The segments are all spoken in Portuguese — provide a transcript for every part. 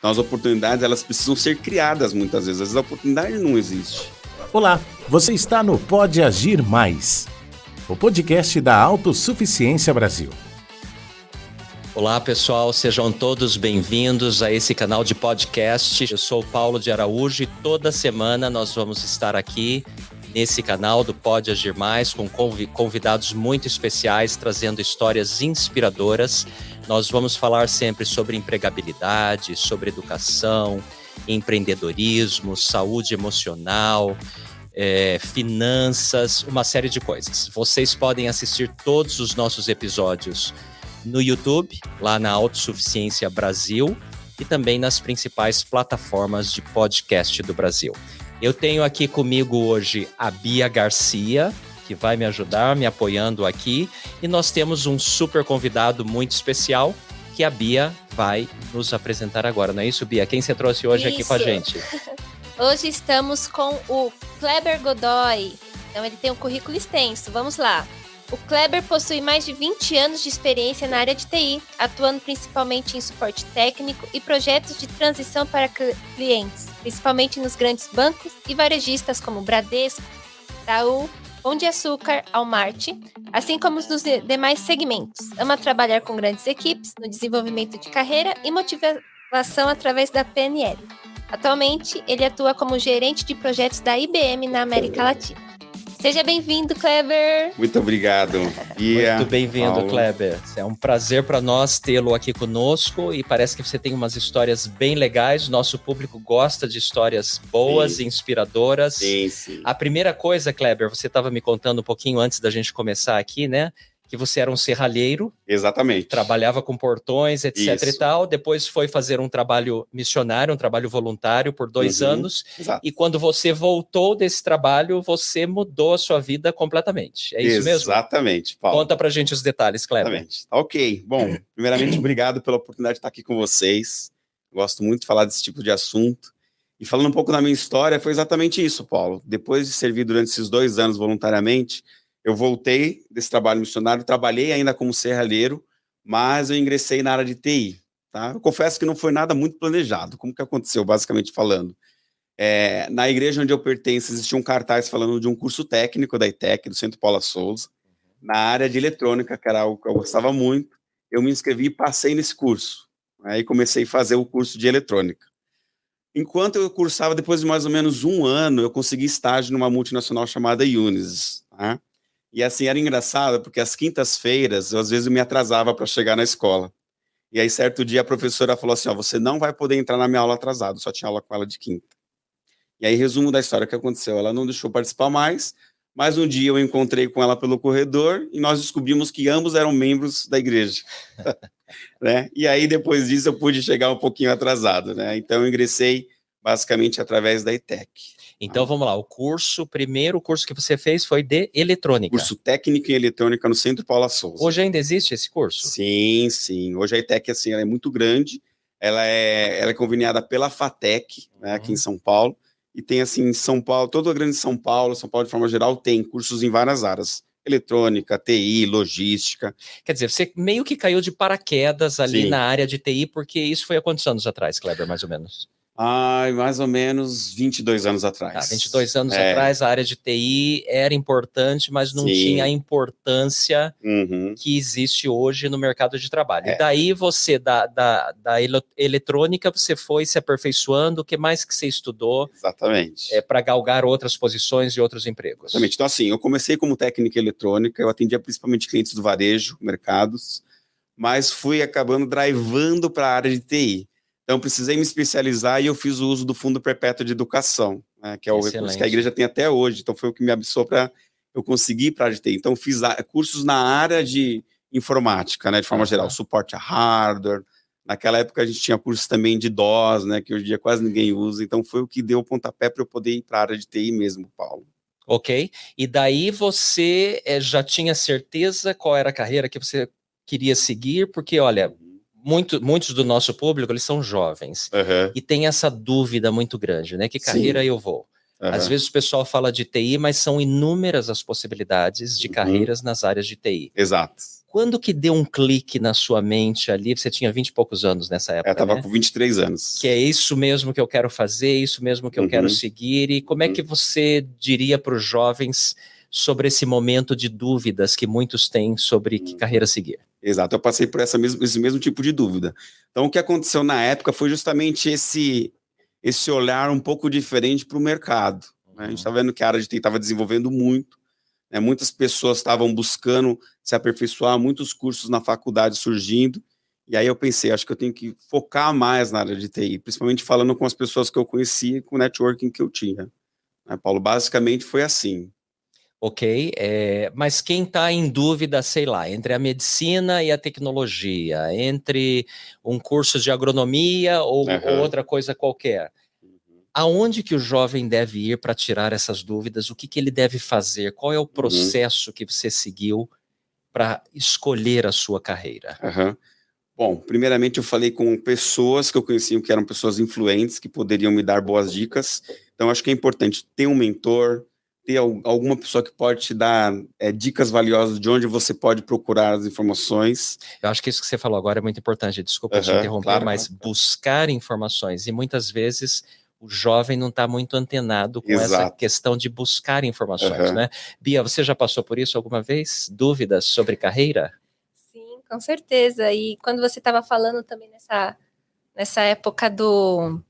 Então as oportunidades, elas precisam ser criadas muitas vezes. Às vezes a oportunidade não existe. Olá, você está no Pode Agir Mais, o podcast da Autossuficiência Brasil. Olá pessoal, sejam todos bem-vindos a esse canal de podcast. Eu sou o Paulo de Araújo e toda semana nós vamos estar aqui nesse canal do Pode Agir Mais com convidados muito especiais, trazendo histórias inspiradoras. Nós vamos falar sempre sobre empregabilidade, sobre educação, empreendedorismo, saúde emocional, finanças, uma série de coisas. Vocês podem assistir todos os nossos episódios no YouTube, lá na Autossuficiência Brasil, e também nas principais plataformas de podcast do Brasil. Eu tenho aqui comigo hoje a Bia Garcia, que vai me ajudar, me apoiando aqui, e nós temos um super convidado muito especial, que a Bia vai nos apresentar agora. Não é isso, Bia? Quem você trouxe hoje aqui com a gente? Hoje estamos com o Kleber Godoy. Então ele tem um currículo extenso, vamos lá. O Kleber possui mais de 20 anos de experiência na área de TI, atuando principalmente em suporte técnico e projetos de transição para clientes, principalmente nos grandes bancos e varejistas como Bradesco, Itaú, Pão de Açúcar, Walmart, assim como nos demais segmentos. Ama trabalhar com grandes equipes no desenvolvimento de carreira e motivação através da PNL. Atualmente, ele atua como gerente de projetos da IBM na América Latina. Seja bem-vindo, Kleber. Muito obrigado, Bia. Muito bem-vindo, Paulo. Kleber. É um prazer para nós tê-lo aqui conosco e parece que você tem umas histórias bem legais. Nosso público gosta de histórias boas e inspiradoras. Sim. A primeira coisa, Kleber, você estava me contando um pouquinho antes da gente começar aqui, né? Que você era um serralheiro. Exatamente. Trabalhava com portões, etc. Isso. e tal. Depois foi fazer um trabalho missionário, um trabalho voluntário por 2 anos. Exato. E quando você voltou desse trabalho, você mudou a sua vida completamente. É isso mesmo? Exatamente, Paulo. Conta pra gente os detalhes, Kleber. Exatamente. Ok. Bom, primeiramente, obrigado pela oportunidade de estar aqui com vocês. Gosto muito de falar desse tipo de assunto. E falando um pouco da minha história, foi exatamente isso, Paulo. Depois de servir durante esses 2 anos voluntariamente, eu voltei desse trabalho missionário, trabalhei ainda como serralheiro, mas eu ingressei na área de TI. Tá? Eu confesso que não foi nada muito planejado. Como que aconteceu, basicamente falando? Na igreja onde eu pertenço, existia um cartaz falando de um curso técnico da ITEC, do Centro Paula Souza, na área de eletrônica, que era algo que eu gostava muito. Eu me inscrevi e passei nesse curso. Aí comecei a fazer o curso de eletrônica. Enquanto eu cursava, depois de mais ou menos 1 ano, eu consegui estágio numa multinacional chamada Unisys. Tá? E assim, era engraçado, porque às quintas-feiras, às vezes eu me atrasava para chegar na escola. E aí, certo dia, a professora falou assim, você não vai poder entrar na minha aula atrasado, só tinha aula com ela de quinta. E aí, resumo da história, o que aconteceu? Ela não deixou participar mais, mas um dia eu encontrei com ela pelo corredor e nós descobrimos que ambos eram membros da igreja. Né? E aí, depois disso, eu pude chegar um pouquinho atrasado. Né? Então, eu ingressei basicamente através da ITEC. Então, vamos lá. O primeiro curso que você fez foi de eletrônica. Curso técnico em eletrônica no Centro Paula Souza. Hoje ainda existe esse curso? Sim. Hoje a ITEC, assim, ela é muito grande. Ela é conveniada pela FATEC, né, aqui em São Paulo. E tem, assim, São Paulo, toda a grande São Paulo de forma geral, tem cursos em várias áreas. Eletrônica, TI, logística. Quer dizer, você meio que caiu de paraquedas ali na área de TI, porque isso foi há quantos anos atrás, Kleber, mais ou menos? Mais ou menos 22 anos atrás. 22 anos atrás, a área de TI era importante, mas não tinha a importância que existe hoje no mercado de trabalho. E daí você, da eletrônica, você foi se aperfeiçoando. O que mais que você estudou? Exatamente. Para galgar outras posições e outros empregos. Exatamente. Então, assim, eu comecei como técnico em eletrônica, eu atendia principalmente clientes do varejo, mercados, mas fui acabando drivando para a área de TI. Então, precisei me especializar e eu fiz o uso do Fundo Perpétuo de Educação, né, que é o recurso que a igreja tem até hoje. Então, foi o que me abençoou para eu conseguir ir para a área de TI. Então, fiz cursos na área de informática, né, de forma geral, suporte a hardware. Naquela época, a gente tinha cursos também de DOS, né, que hoje em dia quase ninguém usa. Então, foi o que deu o pontapé para eu poder ir para a área de TI mesmo, Paulo. Ok. E daí você já tinha certeza qual era a carreira que você queria seguir? Porque, olha... Muitos do nosso público, eles são jovens e tem essa dúvida muito grande, né? Que carreira eu vou? Às vezes o pessoal fala de TI, mas são inúmeras as possibilidades de carreiras nas áreas de TI. Exato. Quando que deu um clique na sua mente ali? Você tinha 20 e poucos anos nessa época, Eu tava né? com 23 anos. Que é isso mesmo que eu quero fazer, isso mesmo que eu quero seguir. E como é que você diria para os jovens sobre esse momento de dúvidas que muitos têm sobre que carreira seguir? Exato, eu passei por esse mesmo tipo de dúvida. Então, o que aconteceu na época foi justamente esse olhar um pouco diferente para o mercado. Né? A gente está vendo que a área de TI estava desenvolvendo muito, né? Muitas pessoas estavam buscando se aperfeiçoar, muitos cursos na faculdade surgindo, e aí eu pensei, acho que eu tenho que focar mais na área de TI, principalmente falando com as pessoas que eu conhecia e com o networking que eu tinha. Né, Paulo? Basicamente foi assim. Ok, mas quem está em dúvida, sei lá, entre a medicina e a tecnologia, entre um curso de agronomia ou outra coisa qualquer, aonde que o jovem deve ir para tirar essas dúvidas? O que ele deve fazer? Qual é o processo que você seguiu para escolher a sua carreira? Bom, primeiramente eu falei com pessoas que eu conhecia, que eram pessoas influentes, que poderiam me dar boas dicas. Então, acho que é importante ter um mentor, ter alguma pessoa que pode te dar dicas valiosas de onde você pode procurar as informações. Eu acho que isso que você falou agora é muito importante. Desculpa te interromper, mas buscar informações. E muitas vezes o jovem não está muito antenado com essa questão de buscar informações, né? Bia, você já passou por isso alguma vez? Dúvidas sobre carreira? Sim, com certeza. E quando você estava falando também nessa época do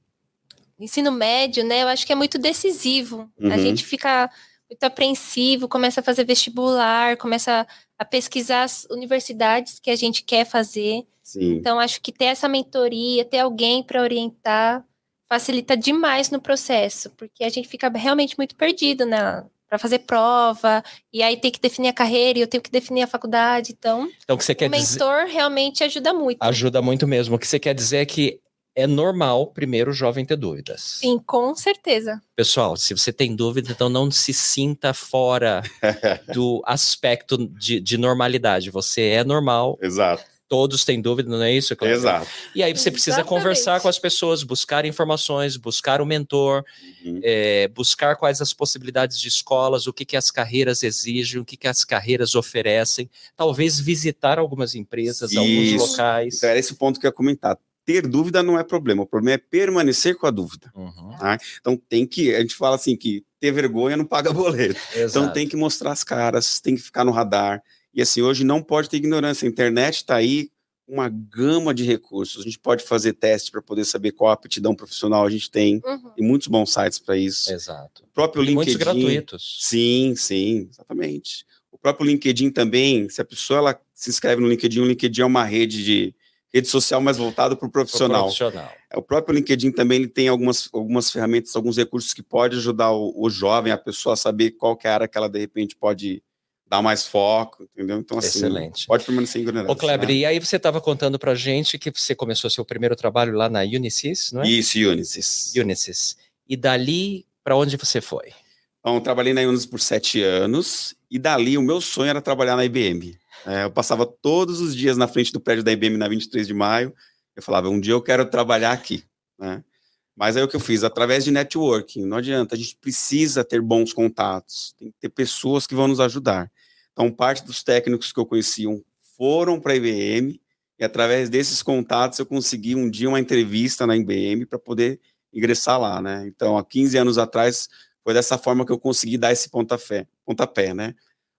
ensino médio, né? Eu acho que é muito decisivo. A gente fica muito apreensivo, começa a fazer vestibular, começa a pesquisar as universidades que a gente quer fazer. Sim. Então, acho que ter essa mentoria, ter alguém para orientar, facilita demais no processo, porque a gente fica realmente muito perdido para fazer prova, e aí tem que definir a carreira, e eu tenho que definir a faculdade. Então o que você quer dizer... mentor realmente ajuda muito. Ajuda muito mesmo. O que você quer dizer é que é normal, primeiro, o jovem ter dúvidas. Sim, com certeza. Pessoal, se você tem dúvida, então não se sinta fora do aspecto de normalidade. Você é normal. Exato. Todos têm dúvida, não é isso, Cláudio? Exato. E aí você precisa conversar com as pessoas, buscar informações, buscar um mentor, buscar quais as possibilidades de escolas, o que as carreiras exigem, o que as carreiras oferecem, talvez visitar algumas empresas, alguns locais. Então era esse o ponto que eu ia comentar. Ter dúvida não é problema, o problema é permanecer com a dúvida. Tá? Então a gente fala assim que ter vergonha não paga boleto. Então tem que mostrar as caras, tem que ficar no radar. E assim, hoje não pode ter ignorância. A internet está aí, uma gama de recursos. A gente pode fazer teste para poder saber qual aptidão profissional a gente tem. Tem muitos bons sites para isso. Exato. O próprio LinkedIn. Muitos gratuitos. Sim, exatamente. O próprio LinkedIn também, se a pessoa ela se inscreve no LinkedIn, o LinkedIn é uma rede social mais voltada para o profissional. O próprio LinkedIn também ele tem algumas ferramentas, alguns recursos que podem ajudar o jovem, a pessoa a saber qual que é a área que ela de repente pode dar mais foco, entendeu? Então, assim, excelente. Pode permanecer em ignorância. Ô, Kleber, e aí você estava contando pra gente que você começou seu primeiro trabalho lá na Unisys, não é? Isso, Unisys. E dali, para onde você foi? Então, eu trabalhei na Unisys por 7 anos, e dali o meu sonho era trabalhar na IBM. Eu passava todos os dias na frente do prédio da IBM na 23 de maio, eu falava, um dia eu quero trabalhar aqui, né? Mas aí o que eu fiz? Através de networking, não adianta, a gente precisa ter bons contatos, tem que ter pessoas que vão nos ajudar. Então, parte dos técnicos que eu conheci foram para a IBM, e através desses contatos eu consegui um dia uma entrevista na IBM para poder ingressar lá, né? Então, há 15 anos atrás, foi dessa forma que eu consegui dar esse pontapé, né?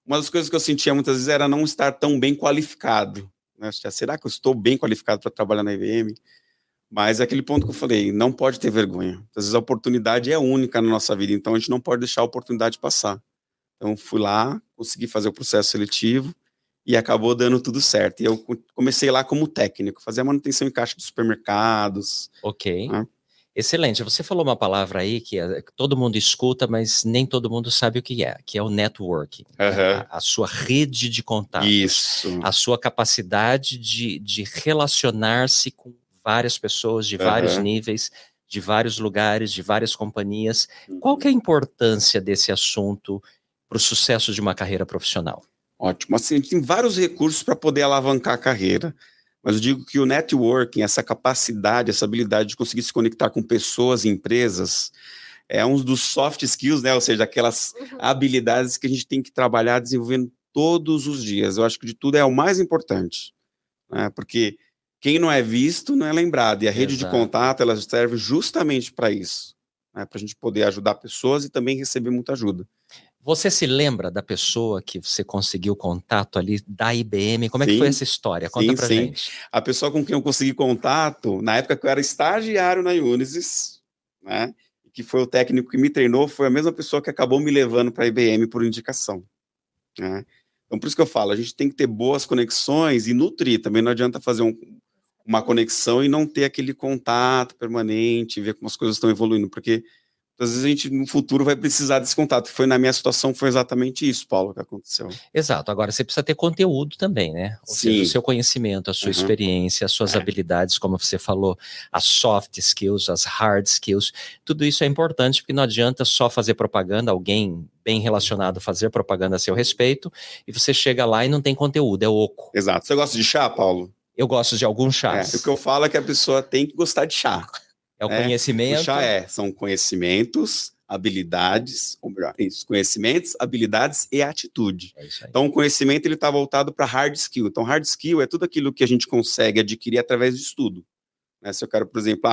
Uma das coisas que eu sentia muitas vezes era não estar tão bem qualificado, né? Será que eu estou bem qualificado para trabalhar na IBM? Mas é aquele ponto que eu falei, não pode ter vergonha. Às vezes a oportunidade é única na nossa vida, então a gente não pode deixar a oportunidade passar. Então fui lá, consegui fazer o processo seletivo e acabou dando tudo certo. E eu comecei lá como técnico, fazia manutenção em caixa de supermercados. Ok. Excelente. Você falou uma palavra aí que todo mundo escuta, mas nem todo mundo sabe o que é o networking. A sua rede de contatos. Isso. A sua capacidade de relacionar-se com várias pessoas de vários níveis, de vários lugares, de várias companhias. Qual que é a importância desse assunto para o sucesso de uma carreira profissional? Ótimo. Assim, a gente tem vários recursos para poder alavancar a carreira. Mas eu digo que o networking, essa capacidade, essa habilidade de conseguir se conectar com pessoas e empresas, é um dos soft skills, né? Ou seja, aquelas habilidades que a gente tem que trabalhar desenvolvendo todos os dias. Eu acho que de tudo é o mais importante, né? Porque quem não é visto não é lembrado. E a rede de contato, ela serve justamente para isso, né? Para a gente poder ajudar pessoas e também receber muita ajuda. Você se lembra da pessoa que você conseguiu contato ali da IBM? Como é que foi essa história? Conta pra gente. A pessoa com quem eu consegui contato, na época que eu era estagiário na Unisys, né? Que foi o técnico que me treinou, foi a mesma pessoa que acabou me levando para a IBM por indicação, né? Então, por isso que eu falo, a gente tem que ter boas conexões e nutrir. Também não adianta fazer uma conexão e não ter aquele contato permanente, ver como as coisas estão evoluindo, porque às vezes a gente no futuro vai precisar desse contato. Foi na minha situação, foi exatamente isso, Paulo, que aconteceu. Exato. Agora você precisa ter conteúdo também, né? Ou seja, o seu conhecimento, a sua experiência, as suas habilidades, como você falou, as soft skills, as hard skills, tudo isso é importante, porque não adianta só fazer propaganda, alguém bem relacionado fazer propaganda a seu respeito, e você chega lá e não tem conteúdo, é oco. Exato. Você gosta de chá, Paulo? Eu gosto de alguns chás. O que eu falo é que a pessoa tem que gostar de chá. É o conhecimento. O chá são conhecimentos, habilidades, ou melhor, isso, conhecimentos, habilidades e atitude. É isso aí. Então, o conhecimento ele está voltado para hard skill. Então, hard skill é tudo aquilo que a gente consegue adquirir através de estudo, né? Se eu quero, por exemplo,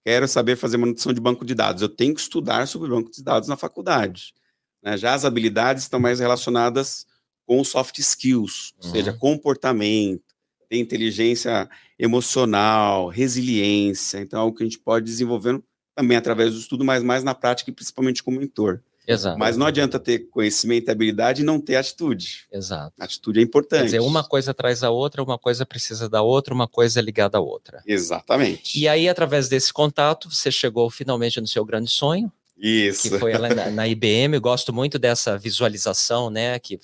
quero saber fazer manutenção de banco de dados, eu tenho que estudar sobre banco de dados na faculdade, né? Já as habilidades estão mais relacionadas com soft skills, ou seja, comportamento, tem inteligência emocional, resiliência. Então, é algo que a gente pode desenvolvendo também através do estudo, mas mais na prática e principalmente como mentor. Exato. Mas não adianta ter conhecimento e habilidade e não ter atitude. Exato. A atitude é importante. Quer dizer, uma coisa traz a outra, uma coisa precisa da outra, uma coisa é ligada à outra. Exatamente. E aí, através desse contato, você chegou finalmente no seu grande sonho. Isso. Que foi na IBM. Eu gosto muito dessa visualização, né? Que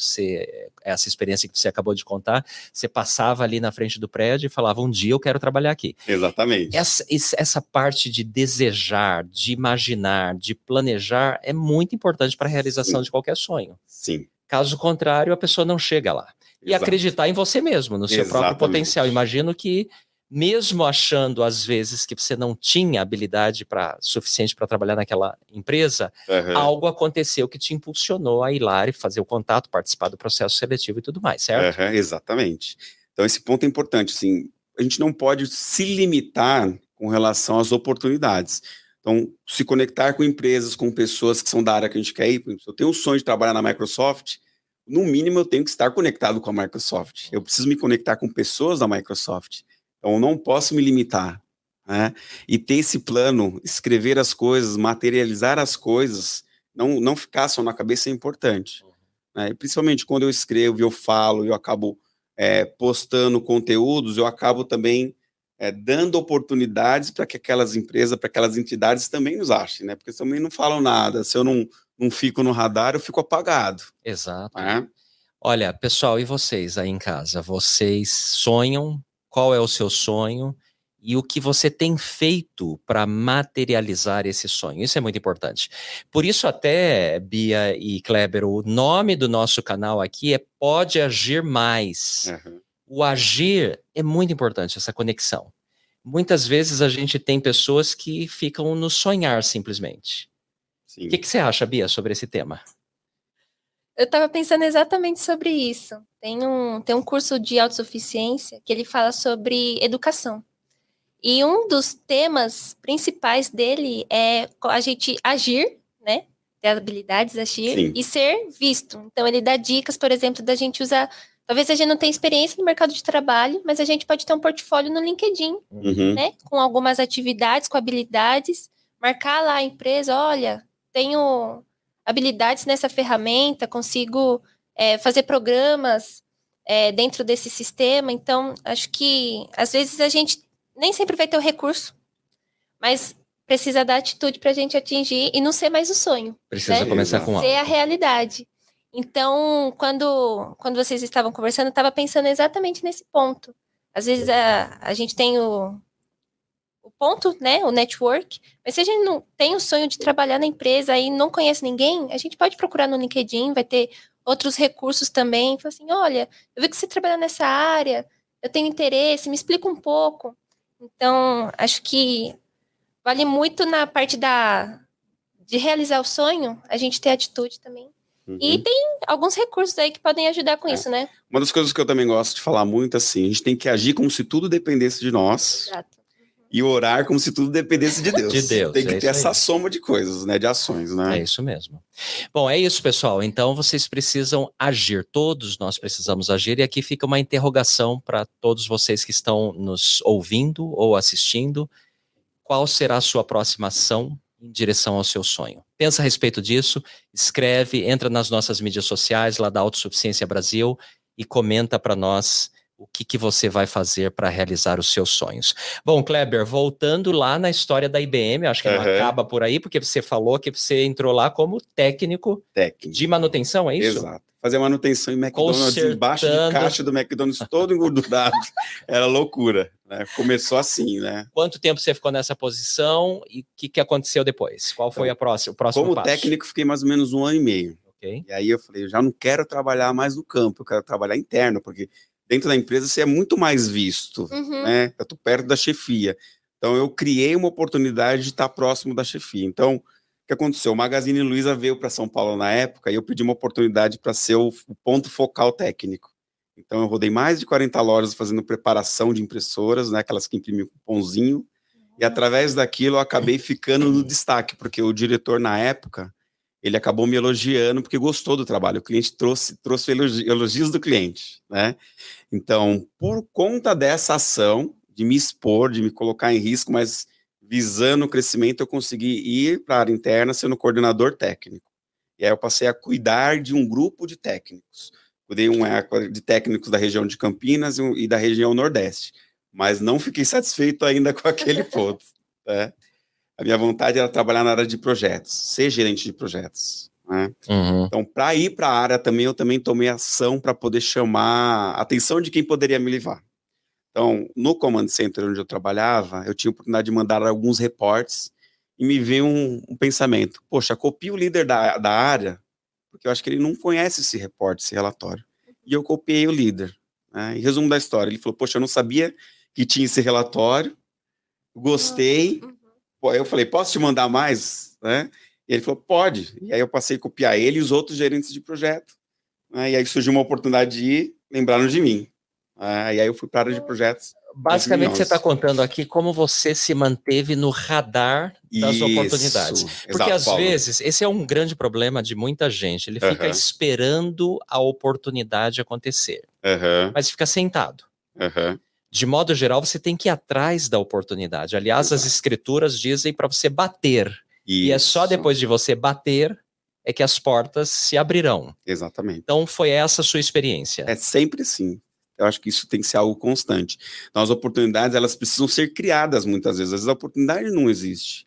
essa experiência que você acabou de contar, você passava ali na frente do prédio e falava, um dia eu quero trabalhar aqui. Exatamente. Essa parte de desejar, de imaginar, de planejar é muito importante para a realização de qualquer sonho. Sim. Caso contrário, a pessoa não chega lá. E acreditar em você mesmo, no seu próprio potencial. Imagino que mesmo achando, às vezes, que você não tinha habilidade suficiente para trabalhar naquela empresa, algo aconteceu que te impulsionou a ir lá e fazer o contato, participar do processo seletivo e tudo mais, certo? Exatamente. Então, esse ponto é importante. Assim, a gente não pode se limitar com relação às oportunidades. Então, se conectar com empresas, com pessoas que são da área que a gente quer ir. Se eu tenho um sonho de trabalhar na Microsoft, no mínimo eu tenho que estar conectado com a Microsoft. Eu preciso me conectar com pessoas da Microsoft. Então, eu não posso me limitar, né? E ter esse plano, escrever as coisas, materializar as coisas, não ficar só na cabeça é importante, né? E principalmente quando eu escrevo, eu falo, eu acabo postando conteúdos, eu acabo também dando oportunidades para que aquelas empresas, para aquelas entidades também nos achem, né? Porque também não falam nada. Se eu não fico no radar, eu fico apagado. Exato. Né? Olha, pessoal, e vocês aí em casa? Vocês sonham? Qual é o seu sonho e o que você tem feito para materializar esse sonho? Isso é muito importante. Por isso até, Bia e Kleber, o nome do nosso canal aqui é Pode Agir Mais. O agir é muito importante, essa conexão. Muitas vezes a gente tem pessoas que ficam no sonhar simplesmente. Sim. O que você acha, Bia, sobre esse tema? Eu estava pensando exatamente sobre isso. Tem um curso de autossuficiência que ele fala sobre educação. E um dos temas principais dele é a gente agir, né? Ter habilidades, agir e ser visto. Então, ele dá dicas, por exemplo, da gente usar... Talvez a gente não tenha experiência no mercado de trabalho, mas a gente pode ter um portfólio no LinkedIn, né? Com algumas atividades, com habilidades. Marcar lá a empresa, olha, tenho habilidades nessa ferramenta, consigo fazer programas dentro desse sistema. Então, acho que às vezes a gente nem sempre vai ter o recurso, mas precisa da atitude para a gente atingir e não ser mais o sonho. Precisa começar com algo. Ser a realidade. Então, quando vocês estavam conversando, eu estava pensando exatamente nesse ponto. Às vezes a gente tem o ponto, né, o network, mas se a gente não tem o sonho de trabalhar na empresa e não conhece ninguém, a gente pode procurar no LinkedIn, vai ter outros recursos também. Fala assim, olha, eu vi que você trabalha nessa área, eu tenho interesse, me explica um pouco. Então, acho que vale muito na parte de realizar o sonho, a gente ter atitude também. E tem alguns recursos aí que podem ajudar com isso, né? Uma das coisas que eu também gosto de falar muito, assim, a gente tem que agir como se tudo dependesse de nós. Exato. E orar como se tudo dependesse de Deus. De Deus, Tem que ter isso essa aí. soma de coisas, né? De ações, né? É isso mesmo. Bom, é isso, pessoal. Então, vocês precisam agir. Todos nós precisamos agir. E aqui fica uma interrogação para todos vocês que estão nos ouvindo ou assistindo. Qual será a sua próxima ação em direção ao seu sonho? Pensa a respeito disso, escreve, entra nas nossas mídias sociais, lá da Autossuficiência Brasil, e comenta para nós o que você vai fazer para realizar os seus sonhos. Bom, Kleber, voltando lá na história da IBM, eu acho que não acaba por aí, porque você falou que você entrou lá como técnico de manutenção, é isso? Exato. Fazer manutenção em McDonald's, embaixo de caixa do McDonald's, todo engordurado. Era loucura, né? Começou assim, né? Quanto tempo você ficou nessa posição e o que aconteceu depois? Qual foi o próximo passo? Como técnico, fiquei mais ou menos 1 ano e meio. Okay. E aí eu falei, eu já não quero trabalhar mais no campo, eu quero trabalhar interno, porque dentro da empresa você é muito mais visto, né? Eu tô perto da chefia. Então eu criei uma oportunidade de estar próximo da chefia. Então, o que aconteceu? O Magazine Luiza veio para São Paulo na época e eu pedi uma oportunidade para ser o ponto focal técnico. Então eu rodei mais de 40 lojas fazendo preparação de impressoras, né? Aquelas que imprimem cupomzinho. E através daquilo eu acabei ficando no destaque, porque o diretor na época, ele acabou me elogiando porque gostou do trabalho. O cliente trouxe elogios do cliente, né? Então, por conta dessa ação, de me expor, de me colocar em risco, mas visando o crescimento, eu consegui ir para a área interna sendo coordenador técnico. E aí eu passei a cuidar de um grupo de técnicos. Cuidei de técnicos da região de Campinas e da região Nordeste. Mas não fiquei satisfeito ainda com aquele ponto, né? A minha vontade era trabalhar na área de projetos, ser gerente de projetos, né? Então, para ir para a área também, eu também tomei ação para poder chamar a atenção de quem poderia me levar. Então, no Command Center onde eu trabalhava, eu tinha a oportunidade de mandar alguns reportes e me veio um pensamento. Poxa, copia o líder da área, porque eu acho que ele não conhece esse reporte, esse relatório. E eu copiei o líder, né? E resumo da história, ele falou, poxa, eu não sabia que tinha esse relatório, gostei. Aí eu falei, posso te mandar mais? Né? E ele falou, pode. E aí eu passei a copiar ele e os outros gerentes de projeto. Né? E aí surgiu uma oportunidade de ir, lembraram de mim. E aí eu fui para a área de projetos. Basicamente, você está contando aqui como você se manteve no radar das oportunidades. Porque, às vezes, esse é um grande problema de muita gente. Ele fica esperando a oportunidade acontecer, mas fica sentado. De modo geral, você tem que ir atrás da oportunidade. Aliás, as escrituras dizem para você bater. E é só depois de você bater é que as portas se abrirão. Exatamente. Então, foi essa a sua experiência. É sempre assim. Eu acho que isso tem que ser algo constante. Então, as oportunidades, elas precisam ser criadas muitas vezes. Às vezes a oportunidade não existe,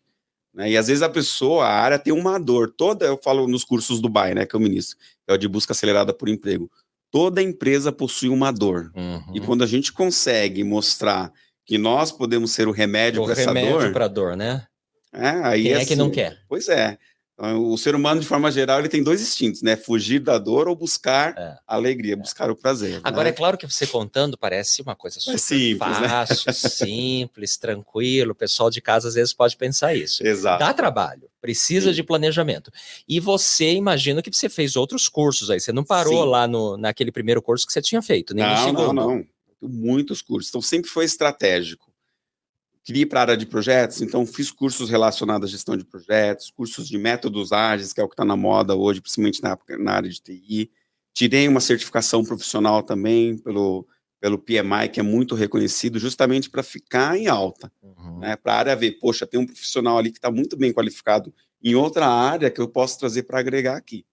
né? E às vezes a área tem uma dor. Eu falo nos cursos do BAE, né, que eu ministro, que é o de busca acelerada por emprego. Toda empresa possui uma dor. E quando a gente consegue mostrar que nós podemos ser o remédio para essa dor... O remédio para a dor, né? Aí Quem é assim, que não quer? Pois é. O ser humano, de forma geral, ele tem dois instintos, né? Fugir da dor ou buscar a alegria, buscar o prazer. Agora, né? É claro que você contando parece uma coisa super simples, fácil, né? Simples, tranquilo. O pessoal de casa às vezes pode pensar isso. Exato. Dá trabalho, precisa de planejamento. E você, imagino que você fez outros cursos aí. Você não parou lá naquele primeiro curso que você tinha feito, nem no segundo. Não. Muitos cursos. Então, sempre foi estratégico. Queria ir para a área de projetos, então fiz cursos relacionados à gestão de projetos, cursos de métodos ágeis, que é o que está na moda hoje, principalmente na área de TI. Tirei uma certificação profissional também pelo PMI, que é muito reconhecido, justamente para ficar em alta. Né? Para a área ver, poxa, tem um profissional ali que está muito bem qualificado em outra área que eu posso trazer para agregar aqui.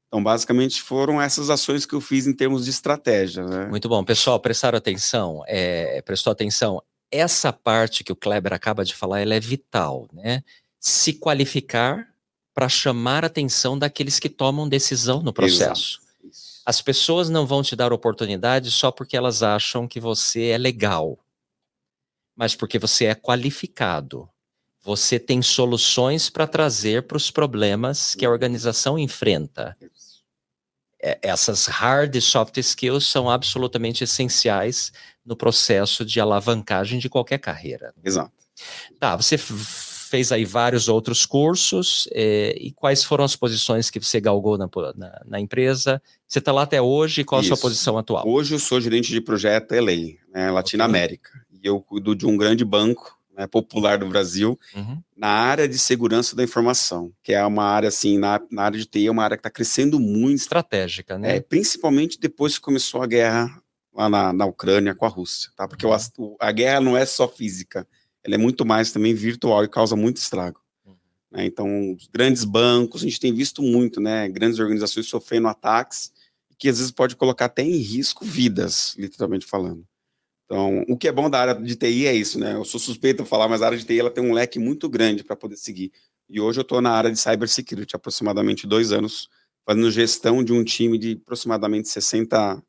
Então, basicamente, foram essas ações que eu fiz em termos de estratégia. Né? Muito bom. Pessoal, prestou atenção? Essa parte que o Kleber acaba de falar, ela é vital, né? Se qualificar para chamar a atenção daqueles que tomam decisão no processo. Exato. As pessoas não vão te dar oportunidade só porque elas acham que você é legal, mas porque você é qualificado. Você tem soluções para trazer para os problemas que a organização enfrenta. Essas hard e soft skills são absolutamente essenciais no processo de alavancagem de qualquer carreira. Exato. Tá, você fez aí vários outros cursos, e quais foram as posições que você galgou na empresa? Você está lá até hoje, qual a sua posição atual? Hoje eu sou gerente de projeto LA, né, Latinoamérica, e eu cuido de um grande banco, né, popular do Brasil, na área de segurança da informação, que é uma área, assim, na área de TI, é uma área que está crescendo muito. Estratégica, né? Principalmente depois que começou a guerra lá na Ucrânia com a Rússia, tá? Porque a guerra não é só física, ela é muito mais também virtual e causa muito estrago. Né? Então, os grandes bancos, a gente tem visto muito, né? Grandes organizações sofrendo ataques, que às vezes pode colocar até em risco vidas, literalmente falando. Então, o que é bom da área de TI é isso, né? Eu sou suspeito de falar, mas a área de TI ela tem um leque muito grande para poder seguir. E hoje eu estou na área de cybersecurity, aproximadamente 2 anos, fazendo gestão de um time de aproximadamente 60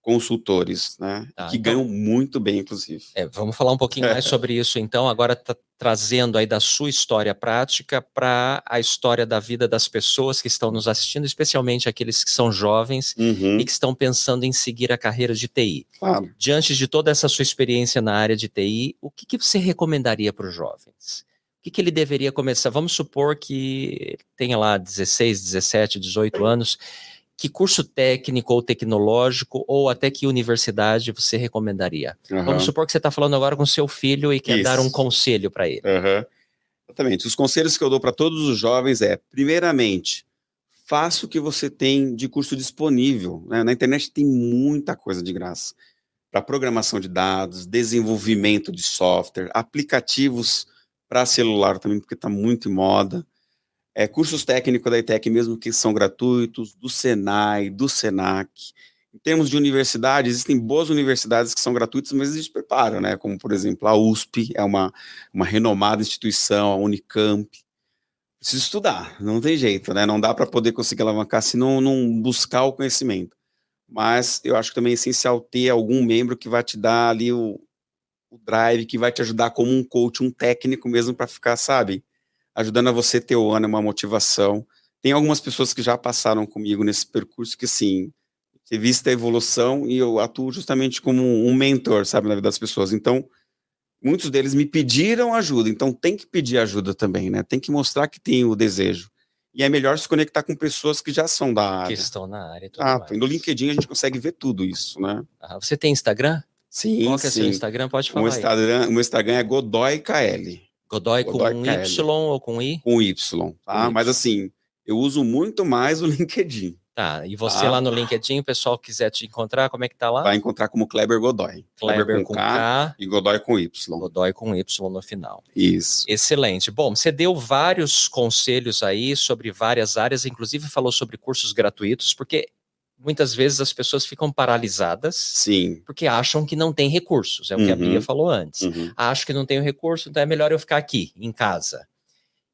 consultores, né? Que ganham muito bem, inclusive. Vamos falar um pouquinho mais sobre isso, então. Agora trazendo aí da sua história prática para a história da vida das pessoas que estão nos assistindo, especialmente aqueles que são jovens e que estão pensando em seguir a carreira de TI. Claro. Diante de toda essa sua experiência na área de TI, o que você recomendaria para os jovens? O que ele deveria começar? Vamos supor que tenha lá 16, 17, 18 anos. Que curso técnico ou tecnológico ou até que universidade você recomendaria? Vamos supor que você está falando agora com seu filho e quer dar um conselho para ele. Exatamente. Os conselhos que eu dou para todos os jovens primeiramente, faça o que você tem de curso disponível. Né? Na internet tem muita coisa de graça. Para programação de dados, desenvolvimento de software, aplicativos para celular também, porque está muito em moda. Cursos técnicos da ETEC mesmo que são gratuitos, do Senai, do Senac. Em termos de universidade, existem boas universidades que são gratuitas, mas existe preparo, né? Como, por exemplo, a USP, é uma renomada instituição, a Unicamp. Precisa estudar, não tem jeito, né? Não dá para poder conseguir alavancar se não buscar o conhecimento. Mas eu acho que também é essencial ter algum membro que vai te dar ali o drive, que vai te ajudar como um coach, um técnico mesmo para ficar, sabe? Ajudando a você ter o ânimo, uma motivação. Tem algumas pessoas que já passaram comigo nesse percurso que, sim, você vista a evolução e eu atuo justamente como um mentor, sabe, na vida das pessoas. Então, muitos deles me pediram ajuda, então tem que pedir ajuda também, né? Tem que mostrar que tem o desejo. E é melhor se conectar com pessoas que já são da área. Que estão na área e tudo mais. No LinkedIn a gente consegue ver tudo isso, né? Você tem Instagram? Sim, Qual que é seu Instagram? Pode falar o meu Instagram é GodoyKL. Godoy com Y ou com I? Com Y, tá? Mas assim, eu uso muito mais o LinkedIn. Tá, e você lá no LinkedIn, o pessoal quiser te encontrar, como é que tá lá? Vai encontrar como Kleber Godoy. Kleber com K e Godoy com Y. Godoy com Y no final. Isso. Excelente. Bom, você deu vários conselhos aí sobre várias áreas, inclusive falou sobre cursos gratuitos, porque muitas vezes as pessoas ficam paralisadas. Sim. Porque acham que não tem recursos, é o que a Bia falou antes. Acho que não tenho recurso, então é melhor eu ficar aqui, em casa.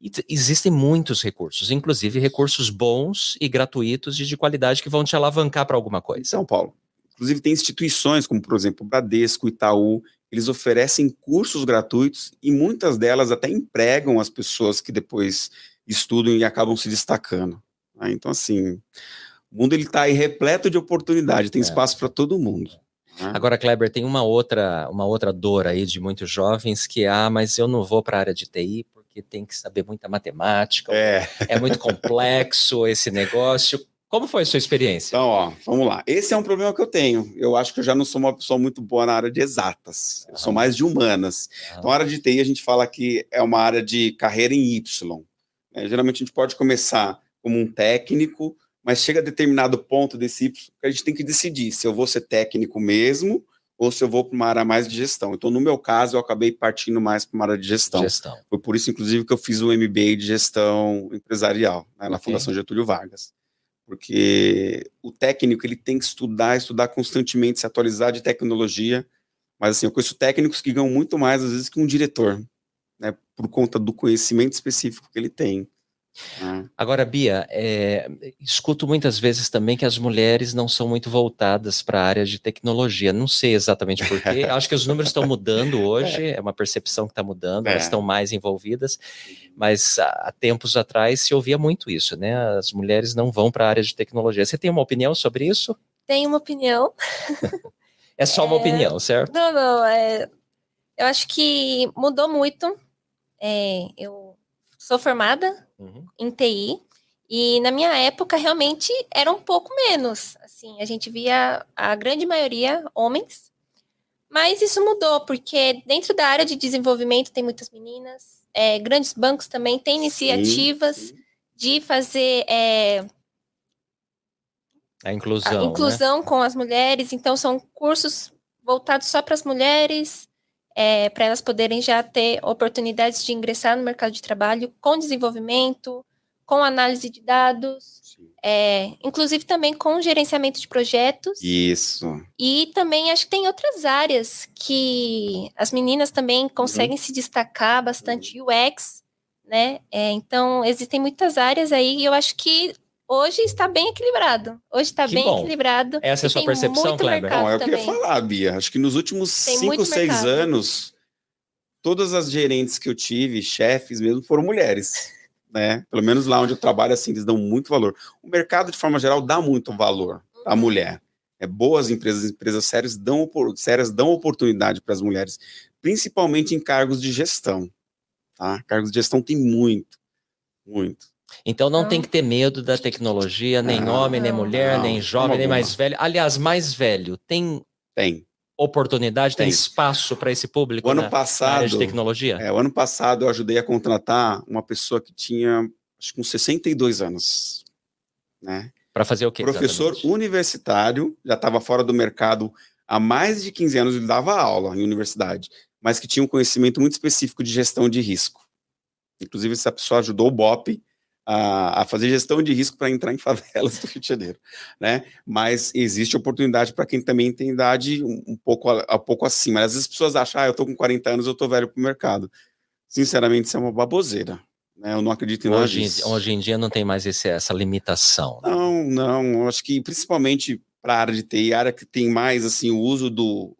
E existem muitos recursos, inclusive recursos bons e gratuitos e de qualidade que vão te alavancar para alguma coisa. Então, Paulo, inclusive tem instituições como, por exemplo, o Bradesco, Itaú, eles oferecem cursos gratuitos e muitas delas até empregam as pessoas que depois estudam e acabam se destacando. Então, assim, o mundo está aí repleto de oportunidade, tem espaço para todo mundo. Agora, Kleber, tem uma outra dor aí de muitos jovens que, mas eu não vou para a área de TI porque tem que saber muita matemática, é muito complexo esse negócio. Como foi a sua experiência? Então, vamos lá. Esse é um problema que eu tenho. Eu acho que eu já não sou uma pessoa muito boa na área de exatas. Eu sou mais de humanas. Então, a área de TI, a gente fala que é uma área de carreira em Y. Geralmente, a gente pode começar como um técnico, mas chega a determinado ponto desse Y que a gente tem que decidir se eu vou ser técnico mesmo ou se eu vou para uma área mais de gestão. Então, no meu caso, eu acabei partindo mais para uma área de gestão. Foi por isso, inclusive, que eu fiz o MBA de gestão empresarial, na Fundação Getúlio Vargas. Porque o técnico ele tem que estudar constantemente, se atualizar de tecnologia. Mas assim, eu conheço técnicos que ganham muito mais, às vezes, que um diretor, né, por conta do conhecimento específico que ele tem. Agora, Bia, escuto muitas vezes também que as mulheres não são muito voltadas para a área de tecnologia. Não sei exatamente por quê. Acho que os números estão mudando hoje, é uma percepção que está mudando, elas estão mais envolvidas, mas há tempos atrás se ouvia muito isso, né? As mulheres não vão para a área de tecnologia. Você tem uma opinião sobre isso? Tenho uma opinião. É só uma opinião, certo? Não, eu acho que mudou muito. eu sou formada em TI, e na minha época realmente era um pouco menos. Assim, a gente via a grande maioria homens, mas isso mudou, porque dentro da área de desenvolvimento tem muitas meninas, grandes bancos também têm iniciativas de fazer a inclusão, a inclusão, né, com as mulheres. Então, são cursos voltados só para as mulheres, para elas poderem já ter oportunidades de ingressar no mercado de trabalho com desenvolvimento, com análise de dados, inclusive também com gerenciamento de projetos. Isso. E também acho que tem outras áreas que as meninas também conseguem se destacar bastante, UX, né? Então, existem muitas áreas aí e eu acho que hoje está bem equilibrado. Equilibrado. Essa é a sua percepção, Kleber? Bom, é o que eu ia falar, Bia. Acho que nos últimos 5, 6 anos, todas as gerentes que eu tive, chefes mesmo, foram mulheres, né? Pelo menos lá onde eu trabalho, assim, eles dão muito valor. O mercado, de forma geral, dá muito valor à mulher. Boas empresas sérias dão oportunidade para as mulheres, principalmente em cargos de gestão, tá? Cargos de gestão tem muito. Então não tem que ter medo da tecnologia, nem homem, nem mulher, nem jovem, nem mais velho. Aliás, mais velho, tem oportunidade, tem espaço para esse público na área de tecnologia? O ano passado eu ajudei a contratar uma pessoa que tinha, acho que uns 62 anos, né? Para fazer o quê? Professor universitário, já estava fora do mercado há mais de 15 anos, ele dava aula em universidade, mas que tinha um conhecimento muito específico de gestão de risco. Inclusive, essa pessoa ajudou o BOP a fazer gestão de risco para entrar em favelas do Rio de Janeiro, né? Mas existe oportunidade para quem também tem idade um pouco acima. Às vezes as pessoas acham, eu estou com 40 anos, eu estou velho para o mercado. Sinceramente, isso é uma baboseira. Né? Eu não acredito em nada disso. Hoje em dia não tem mais essa limitação. Não. Eu acho que principalmente para a área de TI, a área que tem mais assim, o uso do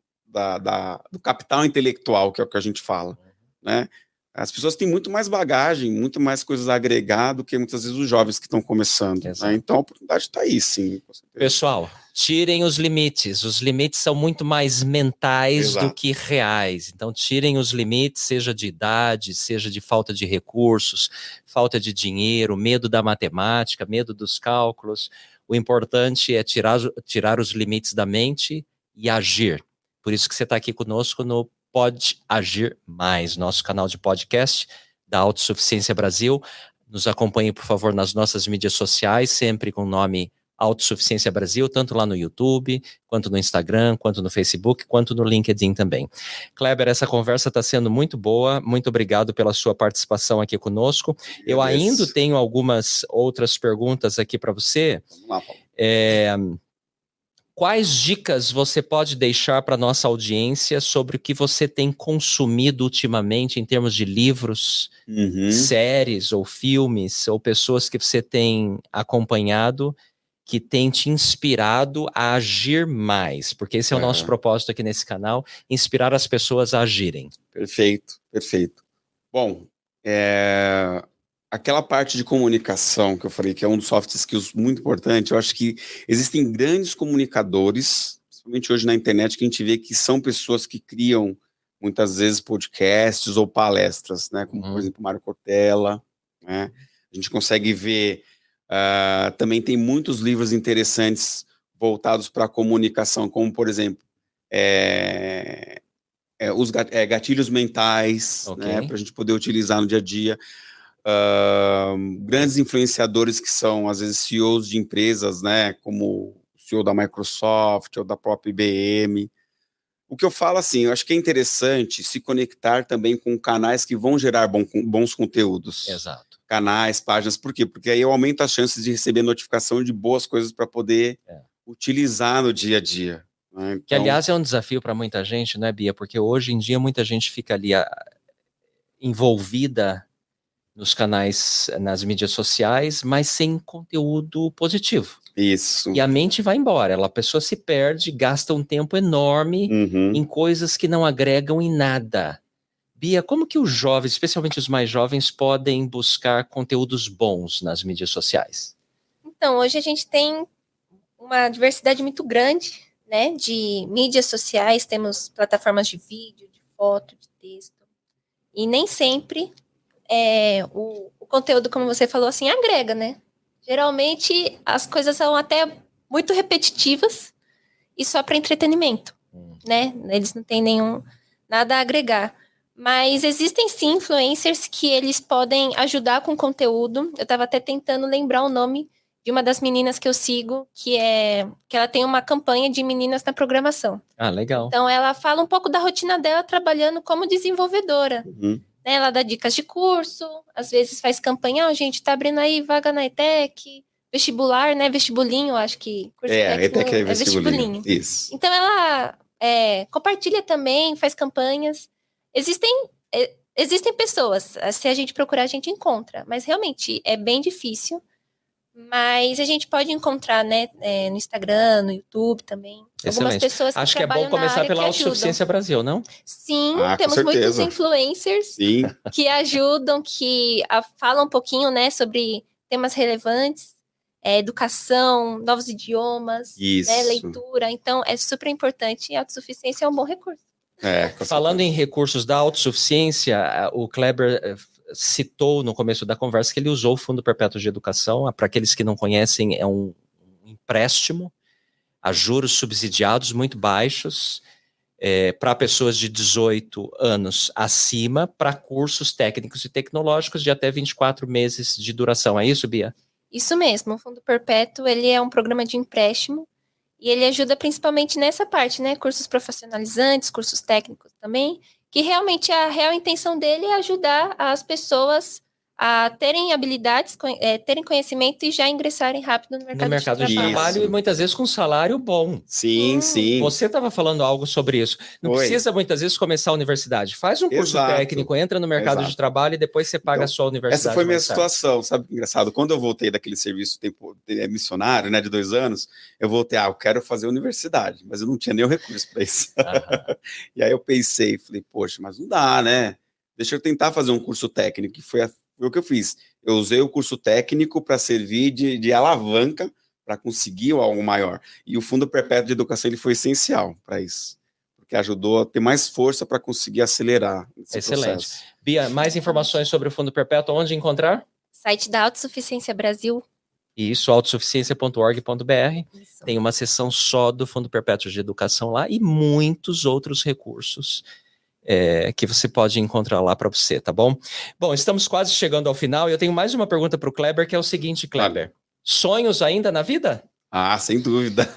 capital intelectual, que é o que a gente fala, né? As pessoas têm muito mais bagagem, muito mais coisas a agregar do que muitas vezes os jovens que estão começando. Né? Então a oportunidade está aí, sim. Pessoal, tirem os limites. Os limites são muito mais mentais do que reais. Então tirem os limites, seja de idade, seja de falta de recursos, falta de dinheiro, medo da matemática, medo dos cálculos. O importante é tirar os limites da mente e agir. Por isso que você está aqui conosco no Pode Agir Mais, nosso canal de podcast da Autossuficiência Brasil. Nos acompanhe, por favor, nas nossas mídias sociais, sempre com o nome Autossuficiência Brasil, tanto lá no YouTube, quanto no Instagram, quanto no Facebook, quanto no LinkedIn também. Kleber, essa conversa está sendo muito boa, muito obrigado pela sua participação aqui conosco. Eu ainda tenho algumas outras perguntas aqui para você. Vamos lá, Paulo. Quais dicas você pode deixar para a nossa audiência sobre o que você tem consumido ultimamente em termos de livros, séries ou filmes, ou pessoas que você tem acompanhado que tem te inspirado a agir mais? Porque esse é o nosso propósito aqui nesse canal, inspirar as pessoas a agirem. Perfeito. Bom, aquela parte de comunicação que eu falei, que é um dos soft skills muito importante, eu acho que existem grandes comunicadores, principalmente hoje na internet, que a gente vê que são pessoas que criam, muitas vezes, podcasts ou palestras, né? Como, por exemplo, Mário Cortella, né? A gente consegue ver, também tem muitos livros interessantes voltados para a comunicação, como, por exemplo, os gatilhos mentais, né? Para a gente poder utilizar no dia a dia. Grandes influenciadores que são, às vezes, CEOs de empresas, né, como o CEO da Microsoft ou da própria IBM. O que eu falo, assim, eu acho que é interessante se conectar também com canais que vão gerar bons conteúdos. Exato. Canais, páginas, por quê? Porque aí eu aumento as chances de receber notificação de boas coisas para poder utilizar no dia a dia. Né? Então, que, aliás, é um desafio para muita gente, né, Bia? Porque hoje em dia muita gente fica ali envolvida nos canais, nas mídias sociais, mas sem conteúdo positivo. Isso. E a mente vai embora, a pessoa se perde, gasta um tempo enorme em coisas que não agregam em nada. Bia, como que os jovens, especialmente os mais jovens, podem buscar conteúdos bons nas mídias sociais? Então, hoje a gente tem uma diversidade muito grande, né, de mídias sociais, temos plataformas de vídeo, de foto, de texto, e nem sempre o conteúdo, como você falou, assim, agrega, né? Geralmente, as coisas são até muito repetitivas e só para entretenimento, né? Eles não têm nada a agregar. Mas existem, sim, influencers que eles podem ajudar com conteúdo. Eu estava até tentando lembrar o nome de uma das meninas que eu sigo, que ela tem uma campanha de meninas na programação. Ah, legal. Então, ela fala um pouco da rotina dela trabalhando como desenvolvedora. Uhum. Né? Ela dá dicas de curso, às vezes faz campanha, gente, tá abrindo aí vaga na ETEC, vestibular, né? Vestibulinho, acho que curso ETEC é vestibulinho. Isso. Então, ela compartilha também, faz campanhas. Existem pessoas, se a gente procurar, a gente encontra, mas realmente é bem difícil. Mas a gente pode encontrar, né, no Instagram, no YouTube também. Excelente. Algumas pessoas que acho que é bom começar pela Autossuficiência Brasil, não? Sim, temos muitos influencers que ajudam, que falam um pouquinho, né, sobre temas relevantes, educação, novos idiomas, né, leitura. Então, é super importante e a autossuficiência é um bom recurso. Falando em recursos da autossuficiência, o Kleber citou no começo da conversa que ele usou o Fundo Perpétuo de Educação. Para aqueles que não conhecem, é um empréstimo a juros subsidiados muito baixos para pessoas de 18 anos acima, para cursos técnicos e tecnológicos de até 24 meses de duração. É isso, Bia? Isso mesmo. O Fundo Perpétuo ele é um programa de empréstimo e ele ajuda principalmente nessa parte, né? Cursos profissionalizantes, cursos técnicos também, que realmente a real intenção dele é ajudar as pessoas a terem habilidades, terem conhecimento e já ingressarem rápido no mercado de trabalho. E muitas vezes com um salário bom. Sim. Você estava falando algo sobre isso. Não precisa muitas vezes começar a universidade. Faz um curso técnico, entra no mercado de trabalho e depois você paga a sua universidade. Essa foi a minha situação, sabe que engraçado? Quando eu voltei daquele serviço missionário, né, de 2 anos, eu voltei, eu quero fazer universidade, mas eu não tinha nenhum recurso para isso. E aí eu pensei, falei, poxa, mas não dá, né? Deixa eu tentar fazer um curso técnico, que foi o que eu fiz. Eu usei o curso técnico para servir de alavanca para conseguir algo maior. E o Fundo Perpétuo de Educação ele foi essencial para isso, porque ajudou a ter mais força para conseguir acelerar esse processo. Bia, mais informações sobre o Fundo Perpétuo, onde encontrar? Site da Autossuficiência Brasil. Isso, autossuficiência.org.br. Tem uma seção só do Fundo Perpétuo de Educação lá e muitos outros recursos que você pode encontrar lá para você, tá bom? Bom, estamos quase chegando ao final e eu tenho mais uma pergunta para o Kleber, que é o seguinte, Kleber. Sonhos ainda na vida? Sem dúvida.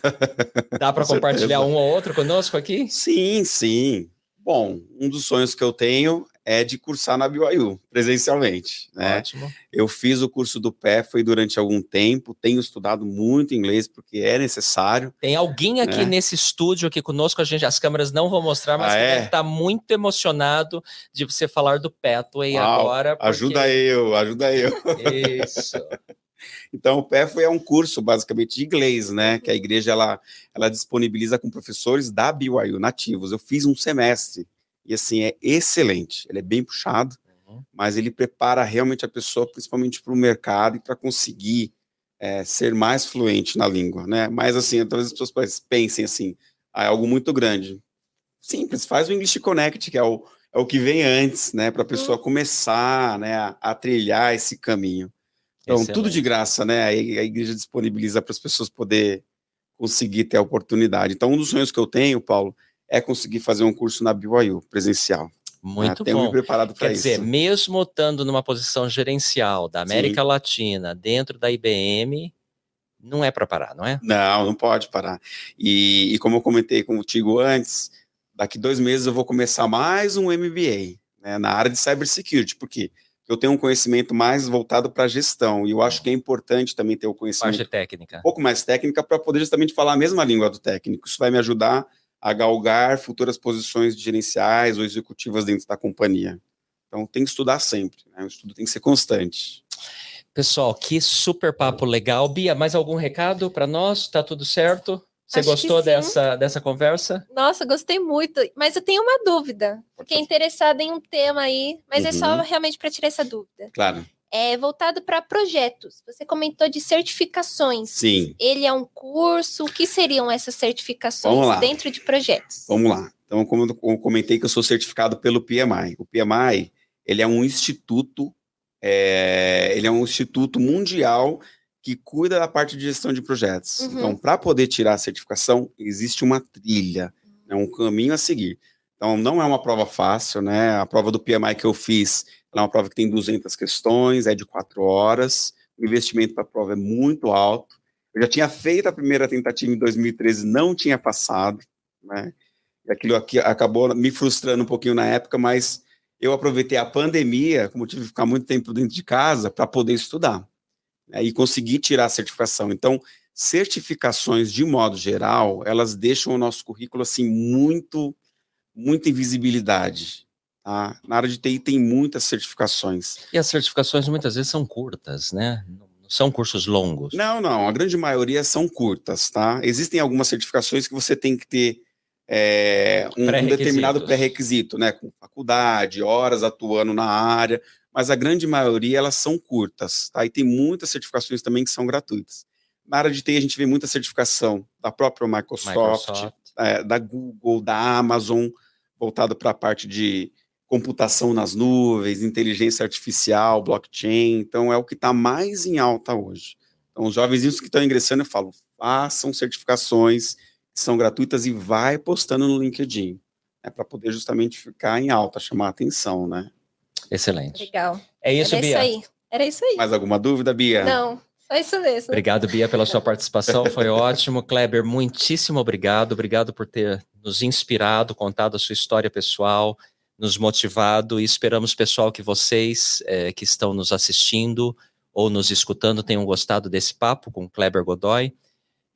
Dá para compartilhar um ou outro conosco aqui? Sim. Bom, um dos sonhos que eu tenho é de cursar na BYU, presencialmente. Né? Ótimo. Eu fiz o curso do PE, foi durante algum tempo, tenho estudado muito inglês, porque é necessário. Tem alguém aqui nesse estúdio, aqui conosco, as câmeras não vão mostrar, mas deve estar muito emocionado de você falar do Pathway agora. Porque... Ajuda eu. Isso. Então, o PE é um curso, basicamente, de inglês, né? Que a igreja, ela disponibiliza com professores da BYU, nativos. Eu fiz um semestre. E assim, é excelente, ele é bem puxado, mas ele prepara realmente a pessoa, principalmente para o mercado e para conseguir ser mais fluente na língua, né? Mas assim, talvez as pessoas pensem assim, é algo muito grande. Simples, faz o English Connect, que é o que vem antes, né? Para a pessoa começar, né, a trilhar esse caminho. Então, tudo de graça, né? A igreja disponibiliza para as pessoas poder conseguir ter a oportunidade. Então, um dos sonhos que eu tenho, Paulo, é conseguir fazer um curso na BYU, presencial. Muito tenho bom. me preparado para isso. Quer dizer, mesmo estando numa posição gerencial da América Latina, dentro da IBM, não é para parar, não é? Não pode parar. E como eu comentei contigo antes, daqui 2 meses eu vou começar mais um MBA, né, na área de cybersecurity, porque eu tenho um conhecimento mais voltado para a gestão, e eu acho que é importante também ter o conhecimento parte técnica. Um pouco mais técnica, para poder justamente falar a mesma língua do técnico. Isso vai me ajudar a galgar futuras posições gerenciais ou executivas dentro da companhia. Então, tem que estudar sempre, né? O estudo tem que ser constante. Pessoal, que super papo legal. Bia, mais algum recado para nós? Tá tudo certo? Você gostou dessa conversa? Nossa, gostei muito. Mas eu tenho uma dúvida. Fiquei interessada em um tema aí, mas é só realmente para tirar essa dúvida. Claro. É voltado para projetos. Você comentou de certificações. Sim. Ele é um curso. O que seriam essas certificações dentro de projetos? Vamos lá. Então, como eu comentei que eu sou certificado pelo PMI. O PMI, ele é um instituto Ele é um instituto mundial que cuida da parte de gestão de projetos. Então, para poder tirar a certificação, existe uma trilha, um caminho a seguir. Então, não é uma prova fácil, né? A prova do PMI que eu fiz é uma prova que tem 200 questões, é de 4 horas, o investimento para a prova é muito alto. Eu já tinha feito a primeira tentativa em 2013, não tinha passado, né? E aquilo aqui acabou me frustrando um pouquinho na época, mas eu aproveitei a pandemia, como tive que ficar muito tempo dentro de casa, para poder estudar, né, e conseguir tirar a certificação. Então, certificações, de modo geral, elas deixam o nosso currículo, assim, muita invisibilidade. Tá? Na área de TI tem muitas certificações. E as certificações muitas vezes são curtas, né? Não são cursos longos. Não, a grande maioria são curtas, tá? Existem algumas certificações que você tem que ter um determinado pré-requisito, né? Com faculdade, horas atuando na área, mas a grande maioria elas são curtas, tá? E tem muitas certificações também que são gratuitas. Na área de TI a gente vê muita certificação da própria Microsoft. Da Google, da Amazon, voltado para a parte de computação nas nuvens, inteligência artificial, blockchain. Então, é o que está mais em alta hoje. Então, os jovenzinhos que estão ingressando, eu falo, façam certificações que são gratuitas e vai postando no LinkedIn, né, para poder justamente ficar em alta, chamar a atenção, né? Excelente. Legal. É isso, Bia? Era isso aí. Mais alguma dúvida, Bia? Não. É isso mesmo. Obrigado, Bia, pela sua participação, foi ótimo. Kleber, muitíssimo obrigado por ter nos inspirado, contado a sua história pessoal, nos motivado, e esperamos, pessoal, que vocês que estão nos assistindo ou nos escutando tenham gostado desse papo com Kleber Godoy,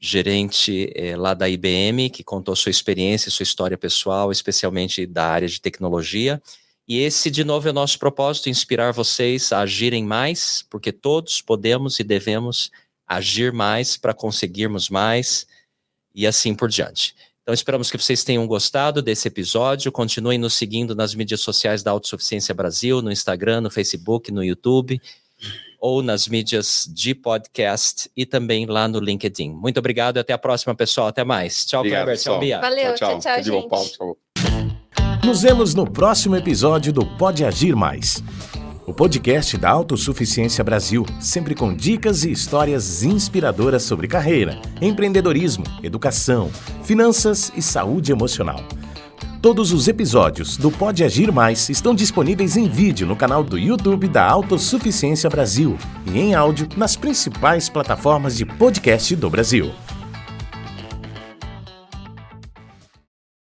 gerente lá da IBM, que contou sua experiência, sua história pessoal, especialmente da área de tecnologia. E esse, de novo, é o nosso propósito, inspirar vocês a agirem mais, porque todos podemos e devemos agir mais para conseguirmos mais e assim por diante. Então, esperamos que vocês tenham gostado desse episódio. Continuem nos seguindo nas mídias sociais da Autossuficiência Brasil, no Instagram, no Facebook, no YouTube, ou nas mídias de podcast e também lá no LinkedIn. Muito obrigado e até a próxima, pessoal. Até mais. Tchau, Obrigado, Kleber. Tchau, Bia. Valeu, tchau, Tudo bom, gente. Paulo, tchau. Nos vemos no próximo episódio do Pode Agir Mais, o podcast da Autossuficiência Brasil, sempre com dicas e histórias inspiradoras sobre carreira, empreendedorismo, educação, finanças e saúde emocional. Todos os episódios do Pode Agir Mais estão disponíveis em vídeo no canal do YouTube da Autossuficiência Brasil e em áudio nas principais plataformas de podcast do Brasil.